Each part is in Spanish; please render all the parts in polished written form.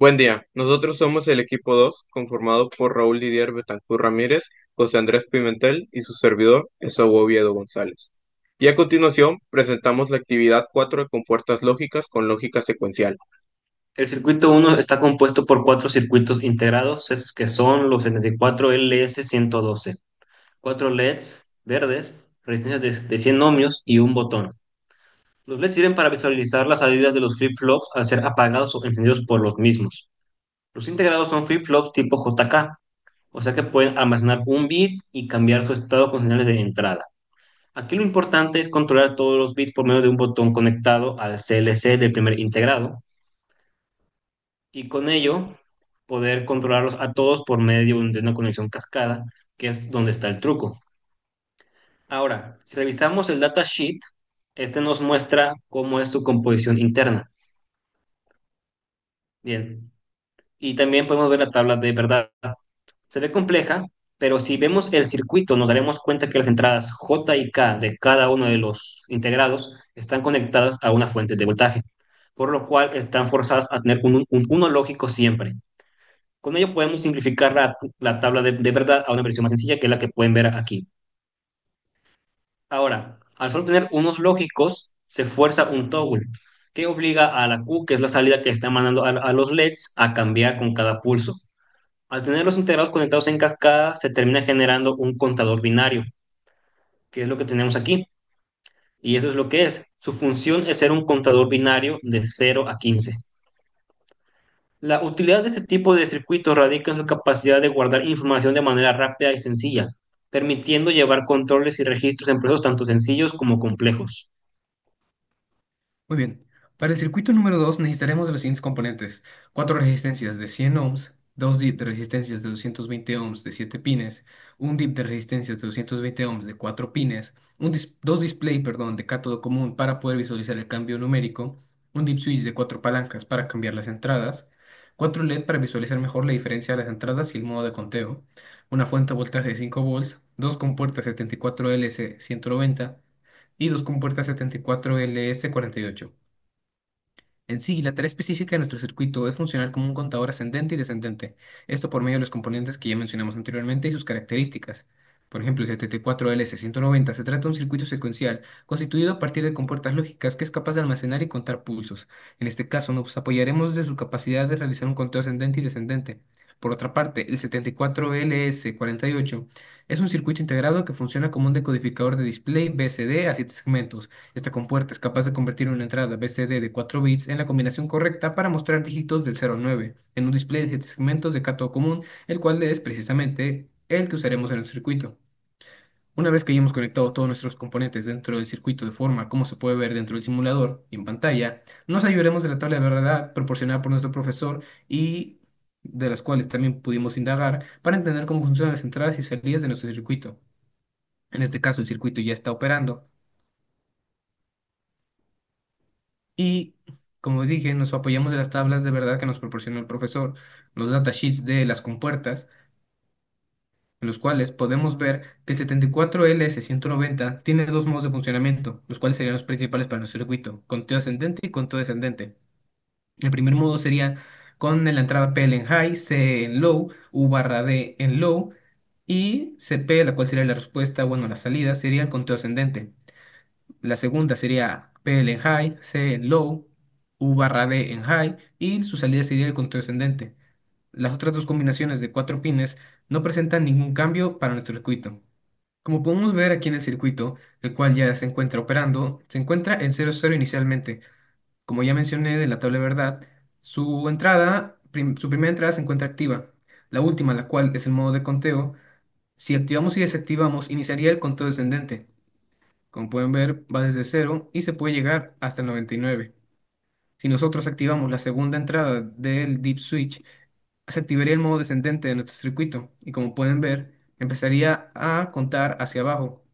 Buen día, nosotros somos el equipo 2, conformado por Raúl Didier Betancur Ramírez, José Andrés Pimentel y su servidor, Esaú Oviedo González. Y a continuación presentamos la actividad 4 de compuertas lógicas con lógica secuencial. El circuito uno está compuesto por cuatro circuitos integrados, que son los 74LS112, cuatro LEDs verdes, resistencias de 100 ohmios y un botón. Los LEDs sirven para visualizar las salidas de los flip-flops al ser apagados o encendidos por los mismos. Los integrados son flip-flops tipo JK, o sea que pueden almacenar un bit y cambiar su estado con señales de entrada. Aquí lo importante es controlar todos los bits por medio de un botón conectado al CLC del primer integrado y con ello poder controlarlos a todos por medio de una conexión cascada, que es donde está el truco. Ahora, si revisamos el datasheet, este nos muestra cómo es su composición interna. Bien, y también podemos ver la tabla de verdad. Se ve compleja, pero si vemos el circuito, nos daremos cuenta que las entradas J y K de cada uno de los integrados están conectadas a una fuente de voltaje, por lo cual están forzadas a tener un uno lógico siempre. Con ello podemos simplificar la tabla de verdad a una versión más sencilla que es la que pueden ver aquí. Ahora, al solo tener unos lógicos, se fuerza un toggle que obliga a la Q, que es la salida que está mandando a los LEDs, a cambiar con cada pulso. Al tener los integrados conectados en cascada, se termina generando un contador binario, que es lo que tenemos aquí. Y eso es lo que es. Su función es ser un contador binario de 0 a 15. La utilidad de este tipo de circuito radica en su capacidad de guardar información de manera rápida y sencilla, permitiendo llevar controles y registros en procesos tanto sencillos como complejos. Muy bien. Para el circuito número 2 necesitaremos de los siguientes componentes. Cuatro resistencias de 100 ohms, dos dip de resistencias de 220 ohms de 7 pines, un dip de resistencias de 220 ohms de 4 pines, dos display, perdón, de cátodo común para poder visualizar el cambio numérico, un dip switch de 4 palancas para cambiar las entradas, cuatro LED para visualizar mejor la diferencia de las entradas y el modo de conteo, una fuente de voltaje de 5 volts, dos compuertas 74LS190 y dos compuertas 74LS48. En sí, la tarea específica de nuestro circuito es funcionar como un contador ascendente y descendente, esto por medio de los componentes que ya mencionamos anteriormente y sus características. Por ejemplo, el 74LS190 se trata de un circuito secuencial constituido a partir de compuertas lógicas que es capaz de almacenar y contar pulsos. En este caso, nos apoyaremos de su capacidad de realizar un conteo ascendente y descendente. Por otra parte, el 74LS48 es un circuito integrado que funciona como un decodificador de display BCD a 7 segmentos. Esta compuerta es capaz de convertir una entrada BCD de 4 bits en la combinación correcta para mostrar dígitos del 0 al 9 en un display de 7 segmentos de cátodo común, el cual es precisamente el que usaremos en el circuito. Una vez que hayamos conectado todos nuestros componentes dentro del circuito de forma como se puede ver dentro del simulador y en pantalla, nos ayudaremos de la tabla de verdad proporcionada por nuestro profesor y de las cuales también pudimos indagar para entender cómo funcionan las entradas y salidas de nuestro circuito. En este caso, el circuito ya está operando. Y como dije, nos apoyamos de las tablas de verdad que nos proporcionó el profesor, los datasheets de las compuertas, en los cuales podemos ver que el 74LS190 tiene dos modos de funcionamiento, los cuales serían los principales para nuestro circuito, conteo ascendente y conteo descendente. El primer modo sería con la entrada PL en high, C en low, U barra D en low y CP, la cual sería la respuesta, bueno, la salida sería el conteo ascendente. La segunda sería PL en high, C en low, U barra D en high y su salida sería el conteo ascendente. Las otras dos combinaciones de cuatro pines no presentan ningún cambio para nuestro circuito. Como podemos ver aquí en el circuito, el cual ya se encuentra operando, se encuentra en 0,0 inicialmente. Como ya mencioné de la tabla de verdad, su primera entrada se encuentra activa. La última, la cual es el modo de conteo, si activamos y desactivamos, iniciaría el conteo descendente. Como pueden ver, va desde cero y se puede llegar hasta el 99. Si nosotros activamos la segunda entrada del Deep Switch, se activaría el modo descendente de nuestro circuito y como pueden ver, empezaría a contar hacia abajo.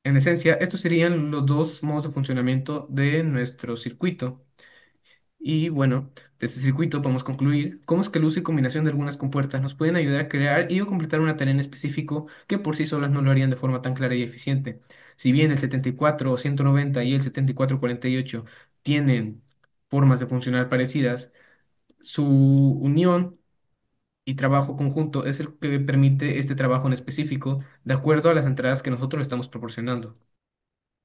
En esencia, estos serían los dos modos de funcionamiento de nuestro circuito. Y bueno, de este circuito podemos concluir cómo es que el uso y combinación de algunas compuertas nos pueden ayudar a crear y o completar una tarea en específico que por sí solas no lo harían de forma tan clara y eficiente. Si bien el 74 o 190 y el 7448 tienen formas de funcionar parecidas, su unión y trabajo conjunto es el que permite este trabajo en específico de acuerdo a las entradas que nosotros le estamos proporcionando.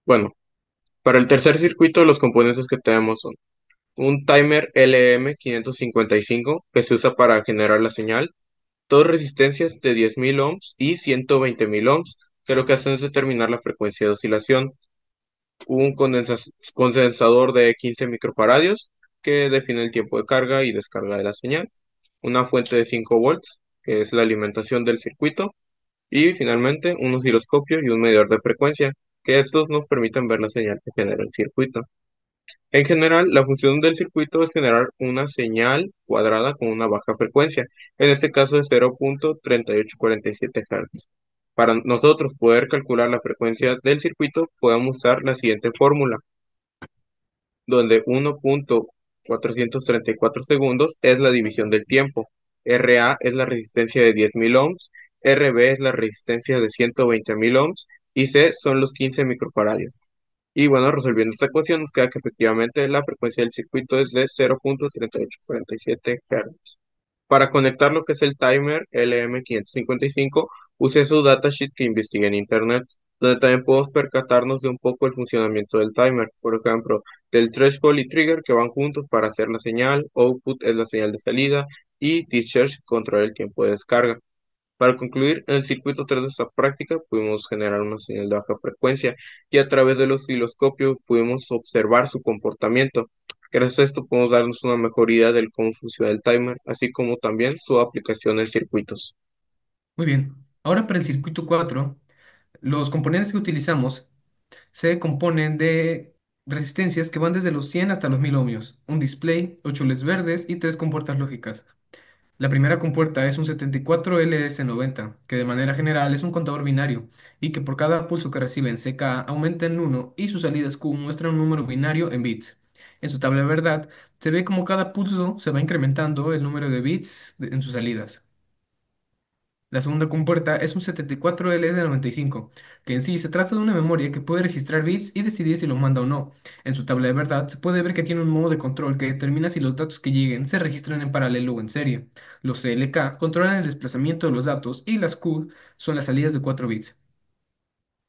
Bueno, para el tercer circuito los componentes que tenemos son un timer LM555 que se usa para generar la señal, dos resistencias de 10.000 ohms y 120.000 ohms, que lo que hacen es determinar la frecuencia de oscilación, un condensador de 15 microfaradios que define el tiempo de carga y descarga de la señal, una fuente de 5 volts, que es la alimentación del circuito, y finalmente un osciloscopio y un medidor de frecuencia, que estos nos permiten ver la señal que genera el circuito. En general, la función del circuito es generar una señal cuadrada con una baja frecuencia, en este caso de 0.3847 Hz. Para nosotros poder calcular la frecuencia del circuito, podemos usar la siguiente fórmula, donde 1.434 segundos es la división del tiempo, RA es la resistencia de 10.000 ohms, RB es la resistencia de 120.000 ohms y C son los 15 microfaradios. Y bueno, resolviendo esta ecuación nos queda que efectivamente la frecuencia del circuito es de 0.3847 Hz. Para conectar lo que es el timer LM555, use su datasheet que investigué en internet, donde también podemos percatarnos de un poco el funcionamiento del timer. Por ejemplo, del threshold y trigger que van juntos para hacer la señal, output es la señal de salida y discharge controla el tiempo de descarga. Para concluir, en el circuito 3 de esta práctica pudimos generar una señal de baja frecuencia y a través del osciloscopio pudimos observar su comportamiento. Gracias a esto podemos darnos una mejor idea de cómo funciona el timer, así como también su aplicación en circuitos. Muy bien. Ahora para el circuito 4, los componentes que utilizamos se componen de resistencias que van desde los 100 hasta los 1000 ohmios, un display, 8 LEDs verdes y 3 compuertas lógicas. La primera compuerta es un 74LS90, que de manera general es un contador binario y que por cada pulso que recibe en CK aumenta en 1 y sus salidas Q muestran un número binario en bits. En su tabla de verdad se ve como cada pulso se va incrementando el número de bits en sus salidas. La segunda compuerta es un 74LS95, que en sí se trata de una memoria que puede registrar bits y decidir si lo manda o no. En su tabla de verdad se puede ver que tiene un modo de control que determina si los datos que lleguen se registran en paralelo o en serie. Los CLK controlan el desplazamiento de los datos y las Q son las salidas de 4 bits.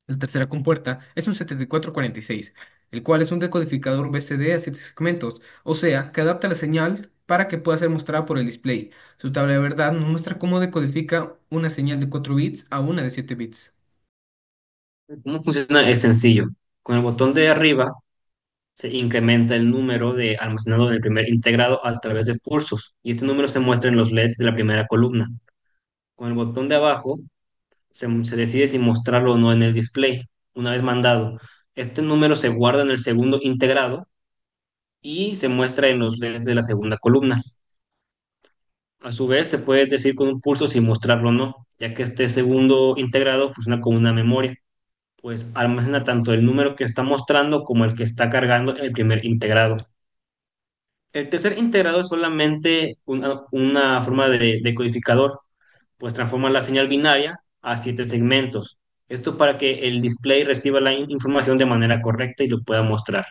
La tercera compuerta es un 7446, el cual es un decodificador BCD a 7 segmentos, o sea, que adapta la señal para que pueda ser mostrada por el display. Su tabla de verdad nos muestra cómo decodifica una señal de 4 bits a una de 7 bits. ¿Cómo funciona? Es sencillo. Con el botón de arriba se incrementa el número de almacenado en el primer integrado a través de pulsos y este número se muestra en los LEDs de la primera columna. Con el botón de abajo se decide si mostrarlo o no en el display. Una vez mandado, este número se guarda en el segundo integrado y se muestra en los LEDs de la segunda columna. A su vez, se puede decir con un pulso si mostrarlo o no, ya que este segundo integrado funciona como una memoria, pues almacena tanto el número que está mostrando como el que está cargando el primer integrado. El tercer integrado es solamente una forma de codificador, pues transforma la señal binaria a 7 segmentos. Esto para que el display reciba la información de manera correcta y lo pueda mostrar.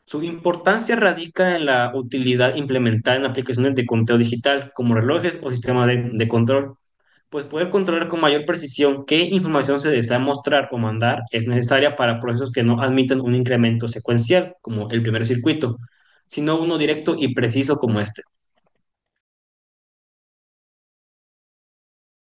Su importancia radica en la utilidad implementada en aplicaciones de conteo digital, como relojes o sistemas de control, pues poder controlar con mayor precisión qué información se desea mostrar o mandar es necesaria para procesos que no admiten un incremento secuencial, como el primer circuito, sino uno directo y preciso como este.